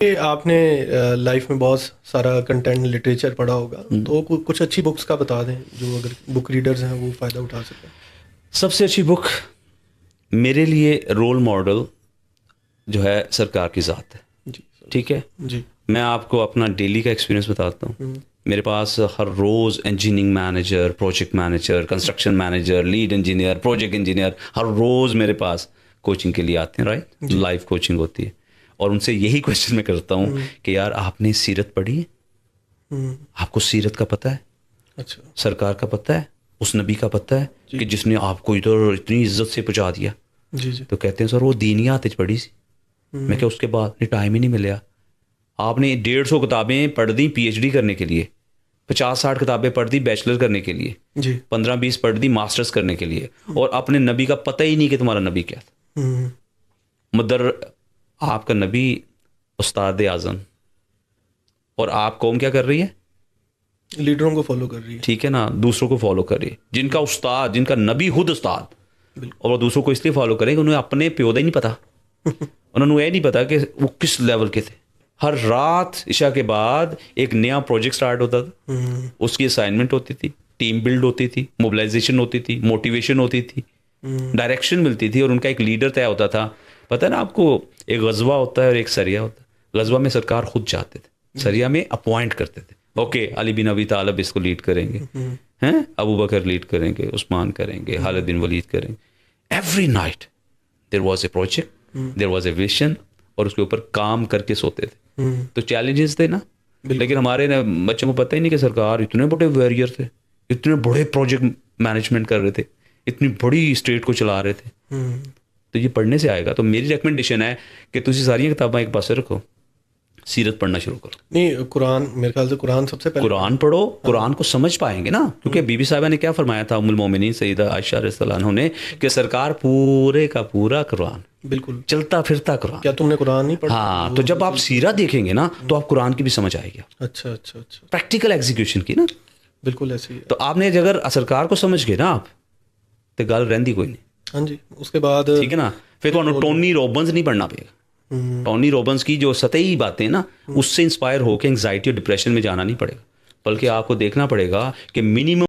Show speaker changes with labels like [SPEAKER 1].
[SPEAKER 1] آپ نے لائف میں بہت سارا کنٹینٹ لٹریچر پڑھا ہوگا، تو کچھ اچھی بکس کا بتا دیں جو اگر بک ریڈرز ہیں وہ فائدہ اٹھا سکیں.
[SPEAKER 2] سب سے اچھی بک میرے لیے رول ماڈل جو ہے سرکار کی ذات ہے.
[SPEAKER 1] جی
[SPEAKER 2] ٹھیک ہے.
[SPEAKER 1] جی.
[SPEAKER 2] میں آپ کو اپنا ڈیلی کا ایکسپیرینس بتاتا ہوں. میرے پاس ہر روز engineering manager, project manager, construction manager, lead engineer, project engineer ہر روز میرے پاس کوچنگ کے لیے آتے ہیں. رائٹ. لائف کوچنگ ہوتی ہے اور ان سے یہی کوشچن میں کرتا ہوں کہ یار آپ نے سیرت پڑھی ہے؟ آپ کو سیرت کا پتہ ہے؟
[SPEAKER 1] اچھا.
[SPEAKER 2] سرکار کا پتہ ہے؟ اس نبی کا پتہ ہے کہ جس نے آپ کو ادھر اتنی عزت سے پہنچا دیا؟
[SPEAKER 1] جی جی.
[SPEAKER 2] تو کہتے ہیں سر وہ دینیات پڑھی سی. میں کہ اس کے بعد ٹائم ہی نہیں ملیا. آپ نے 150 کتابیں پڑھ دی پی ایچ ڈی کرنے کے لیے، 50-60 کتابیں پڑھ دی بیچلر کرنے کے لیے،
[SPEAKER 1] جی.
[SPEAKER 2] 15-20 پڑھ دی ماسٹرز کرنے کے لیے، اور اپنے نبی کا پتہ ہی نہیں کہ تمہارا نبی کیا تھا. مدر آپ کا نبی استاد اعظم، اور آپ قوم کیا کر رہی ہے؟
[SPEAKER 1] لیڈروں کو فالو کر رہی ہے.
[SPEAKER 2] ٹھیک ہے نا. دوسروں کو فالو کر رہی ہے. جن کا استاد، جن کا نبی خود استاد، اور وہ دوسروں کو اس لیے فالو کریں کہ انہیں اپنے پیو دا ہی نہیں پتا. انہوں نے یہ نہیں پتا کہ وہ کس لیول کے تھے. ہر رات عشاء کے بعد ایک نیا پروجیکٹ سٹارٹ ہوتا تھا. اس کی اسائنمنٹ ہوتی تھی، ٹیم بلڈ ہوتی تھی، موبلائزیشن ہوتی تھی، موٹیویشن ہوتی تھی، ڈائریکشن ملتی تھی، اور ان کا ایک لیڈر طے ہوتا تھا. پتہ ہے نا آپ کو، ایک غزوہ ہوتا ہے اور ایک سریہ ہوتا ہے. غزوہ میں سرکار خود جاتے تھے، سریہ میں اپوائنٹ کرتے تھے. اوکے علی بن ابی طالب اس کو لیڈ کریں گے، ہیں ابو بکر لیڈ کریں گے، عثمان کریں گے، خالد بن ولید کریں گے. Every night there was a project, there was a vision, اور اس کے اوپر کام کر کے سوتے تھے. تو چیلنجز تھے نا. لیکن ہمارے بچوں کو پتہ ہی نہیں کہ سرکار اتنے بڑے ویریئر تھے، اتنے بڑے پروجیکٹ مینجمنٹ کر رہے تھے، اتنی بڑی اسٹیٹ کو چلا رہے تھے. تو یہ پڑھنے سے آئے گا. تو میری ریکمنڈیشن ہے کہ تسی ساری کتابیں ایک پاسے رکھو، سیرت پڑھنا شروع کرو.
[SPEAKER 1] نہیں، قرآن میرے خیال سے قرآن سب سے پہلے
[SPEAKER 2] قرآن پڑھو. قرآن کو سمجھ پائیں گے نا، کیونکہ بی بی صاحبہ نے کیا فرمایا تھا، ام المومنین سیدہ عائشہ رضی اللہ عنہا نے، کہ سرکار پورے کا پورا قرآن،
[SPEAKER 1] بالکل
[SPEAKER 2] چلتا پھرتا قرآن.
[SPEAKER 1] کیا تم نے قرآن نہیں پڑھا؟
[SPEAKER 2] ہاں. تو جب آپ سیرت دیکھیں گے نا تو آپ قرآن کی بھی سمجھ آئے گی.
[SPEAKER 1] اچھا اچھا اچھا.
[SPEAKER 2] پریکٹیکل ایگزیکیوشن کی نا.
[SPEAKER 1] بالکل ایسی ہے.
[SPEAKER 2] تو آپ نے اگر سرکار کو سمجھ گئے نا آپ، تو گل رہندی کوئی نہیں.
[SPEAKER 1] ہاں جی. اس کے بعد
[SPEAKER 2] ٹھیک ہے نا. پھر تو ٹونی روبنز نہیں پڑھنا پڑے گا. ٹونی روبنز کی جو سطحی باتیں نا، اس سے انسپائر ہو کے انگزائٹی اور ڈپریشن میں جانا نہیں پڑے گا، بلکہ آپ کو دیکھنا پڑے گا کہ منیمم